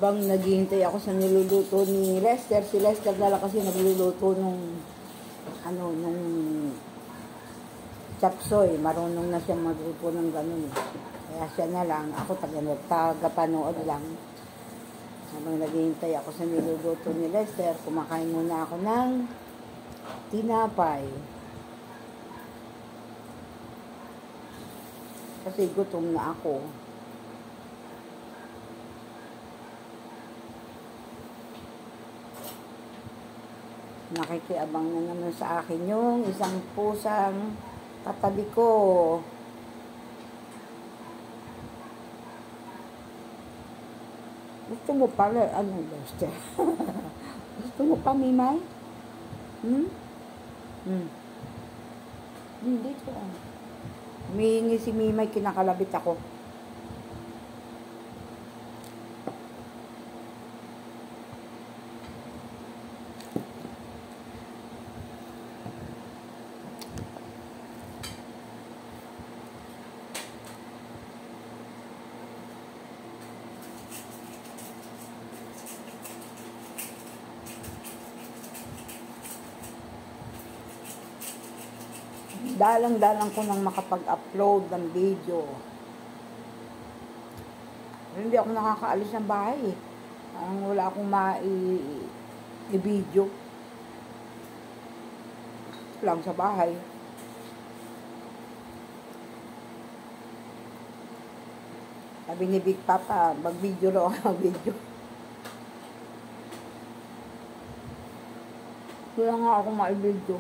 Habang naghihintay ako sa niluluto ni Lester, si Lester dala kasi nagluluto nung chop suey. Marunong na siya magluto ng ganun. Kaya siya na lang, ako tagapanood lang. Habang naghihintay ako sa niluluto ni Lester, kumakain muna ako ng tinapay. Kasi gutom na ako. Nakikiabang na naman sa akin yung isang pusang katabi ko. Gusto mo pala, Lester? Gusto mo pa, Mimay? Dito. Humihingi si Mimay, kinakalabit ako. Dalang-dalang ko nang makapag-upload ng video. Hindi ako nakakaalis ng bahay. Wala akong i-video. Lang sa bahay. Sabi ni Big Papa, mag-video raw ako mag-video. Wala nga akong ma-video.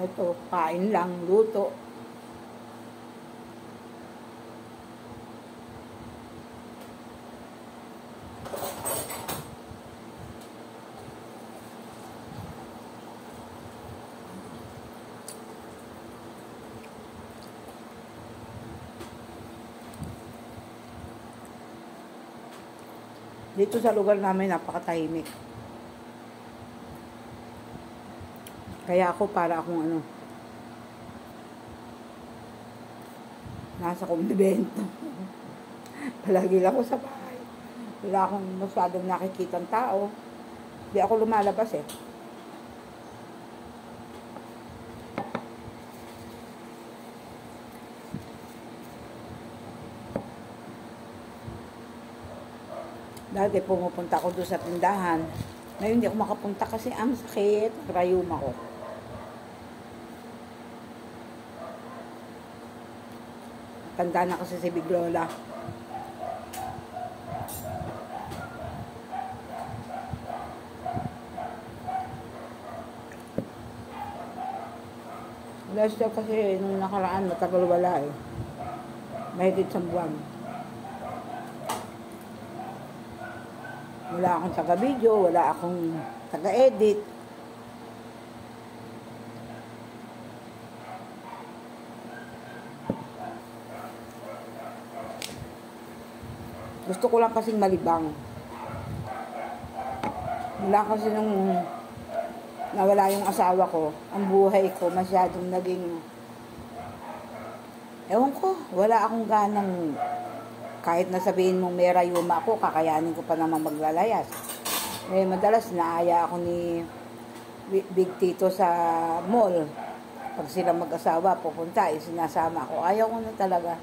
Ito, kain lang, luto. Dito sa lugar namin, napakatahimik. Kaya ako para akong nasa kumbento. Palagi lang ako sa bahay. Wala akong masyadong nakikitang tao. Hindi ako lumalabas eh. Dati pumupunta ako doon sa tindahan. Ngayon hindi ako makapunta kasi ang sakit, rayuma ko. Tanda na kasi si Big Lola. Lester kasi nung nakaraan matagal wala eh. Mahigit sa buwan. Wala akong taga-video, wala akong taga-edit. Gusto ko lang kasing malibang. Wala kasi nung nawala yung asawa ko, ang buhay ko masyadong naging, ewan ko, wala akong ganang, kahit nasabihin mong may rayuma ako, kakayanin ko pa naman maglalayas. Eh, madalas naaya ako ni Big Tito sa mall. Pag sila mag-asawa, pupunta, sinasama ako. Ayaw ko na talaga.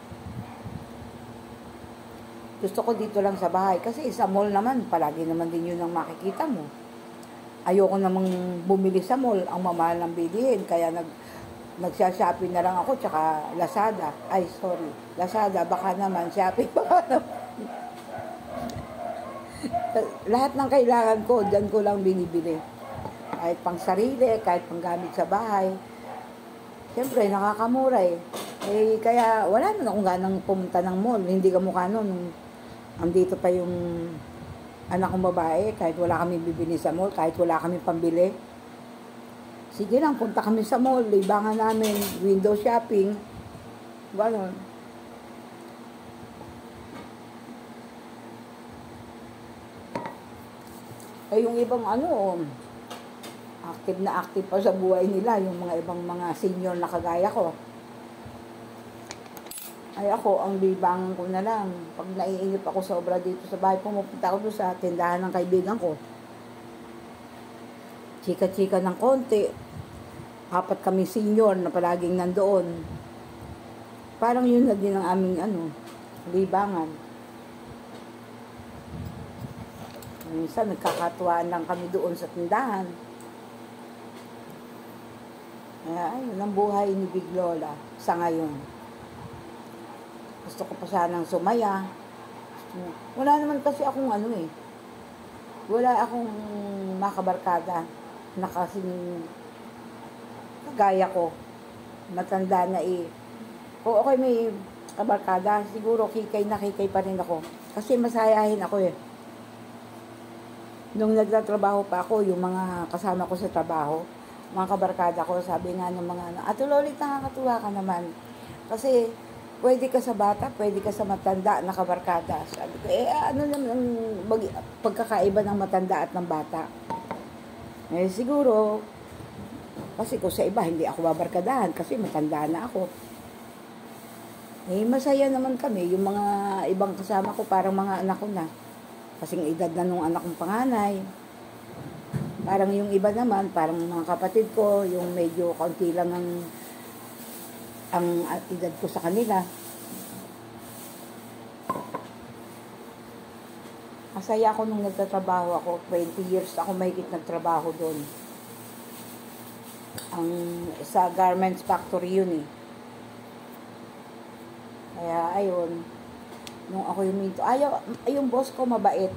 Gusto ko dito lang sa bahay. Kasi sa mall naman, palagi naman din yun ang makikita mo. Ayoko namang bumili sa mall. Ang mamahal ng bilihin. Kaya nagsha-shopping na lang ako. Tsaka Lazada. Ay, sorry. Lazada, baka naman. Shopping, baka naman. Lahat ng kailangan ko, dyan ko lang binibili. Kahit pang sarili, kahit pang gamit sa bahay. Siyempre, nakakamura eh. Eh, kaya wala na akong ganang pumunta ng mall. Hindi ka mukha nun. Andito pa yung anak kong babae, kahit wala kami bibili sa mall, kahit wala kami pambili. Sige lang, punta kami sa mall, libangan namin, window shopping. Ganon. Eh, yung ibang active pa sa buhay nila, yung mga ibang mga senior na kagaya ko. Ay ako, ang libangan ko na lang. Pag naiinip ako sobra dito sa bahay, pumupunta ako doon sa tindahan ng kaibigan ko. Chika-chika ng konti. 4 kami senior na palaging nandoon. Parang yun na din ang aming libangan. Minsan nagkakatuwaan lang kami doon sa tindahan. Ayun ang buhay ni Big Lola sa ngayon. Gusto ko pa sanang sumaya. Wala naman kasi akong wala akong makabarkada na kasing kagaya ko. Matanda na Kung okay may kabarkada, siguro kikay pa rin ako. Kasi masayahin ako Nung nagtatrabaho pa ako, yung mga kasama ko sa trabaho, mga kabarkada ko, sabi nga ng mga Ate Lolit, nakakatuwa ka naman. Kasi, pwede ka sa bata, pwede ka sa matanda na kabarkada. Sabi ko, ano naman ang pagkakaiba ng matanda at ng bata? Siguro, kasi kung sa iba, hindi ako babarkadahan kasi matanda na ako. Masaya naman kami. Yung mga ibang kasama ko, parang mga anak ko na. Kasing edad na nung anak kong panganay. Parang yung iba naman, parang mga kapatid ko, yung medyo kaunti lang ang edad ko sa kanila. Masaya ako nung nagtatrabaho ako. 20 years ako mahigit nagtrabaho doon. Sa garments factory yun Kaya ayun, nung ako huminto, yung boss ko mabait.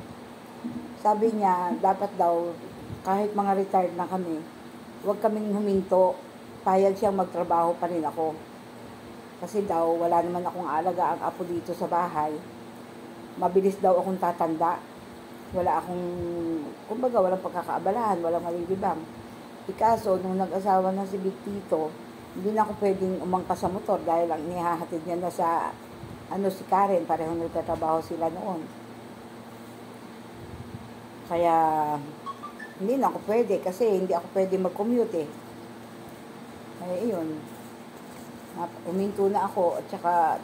Sabi niya, dapat daw, kahit mga retired na kami, huwag kaming huminto, payag siyang magtrabaho pa rin ako. Kasi daw, wala naman akong alaga ang apo dito sa bahay. Mabilis daw akong tatanda. Kumbaga, walang pagkakaabalahan, walang malilibang. Ikaso, nung nag-asawa na si Big Tito, hindi na ako pwedeng umangkas sa motor dahil lang nihahatid niya na sa si Karen, parehong nagtatrabaho sila noon. Kaya, hindi na ako pwede kasi hindi ako pwede mag-commute Kaya yun, huminto na ako at saka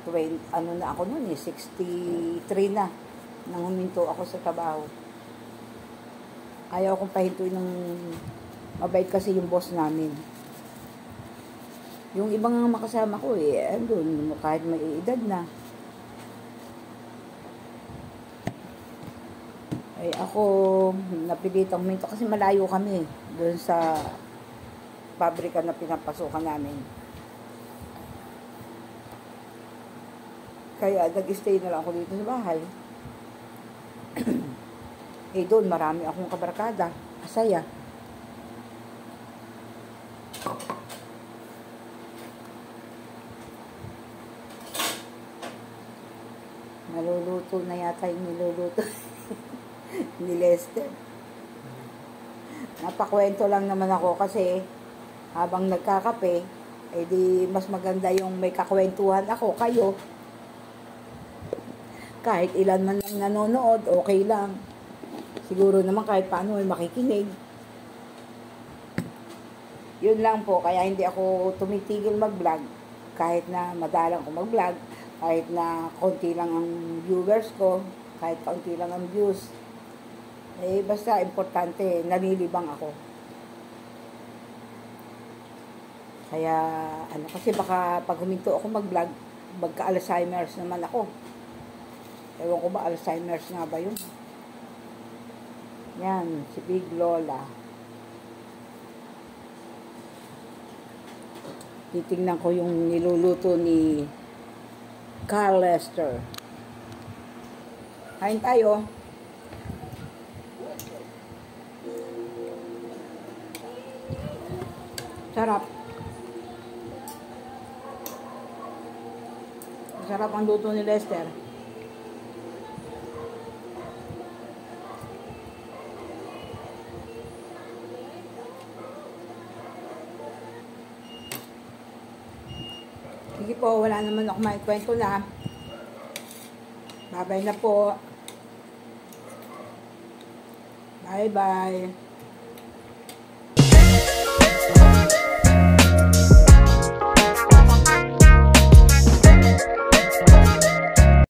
na ako noon 63 na nang huminto ako sa trabaho. Ayaw kong pahintuin ng mabait kasi yung boss namin. Yung ibang makasama ko andun, kahit may edad na. Ako, napilitang huminto kasi malayo kami doon sa pabrika na pinapasukan namin. Kaya nag-stay na lang ako dito sa bahay. Doon marami akong kabarkada. Masaya. Naluluto na yata yung niluluto ni Lester. Napakwento lang naman ako kasi habang nagkakape, di mas maganda yung may kakwentuhan ako, kayo. Kahit ilan man lang nanonood, okay lang. Siguro naman kahit paano ay makikinig. Yun lang po, kaya hindi ako tumitigil mag-vlog. Kahit na madalang ko mag-vlog, kahit na konti lang ang viewers ko, kahit konti lang ang views. Basta importante, nalilibang ako. Kaya, kasi baka pag huminto ako mag-vlog, magka-Alzheimer's naman ako. Ewan ko ba, Alzheimer's nga ba yun? Yan, si Big Lola. Titingnan ko yung niluluto ni Carl Lester. Kain tayo. Sarap. Sarap ang luto ni Lester. Sige po, wala naman ako maikwento na. Bye-bye na po. Bye-bye.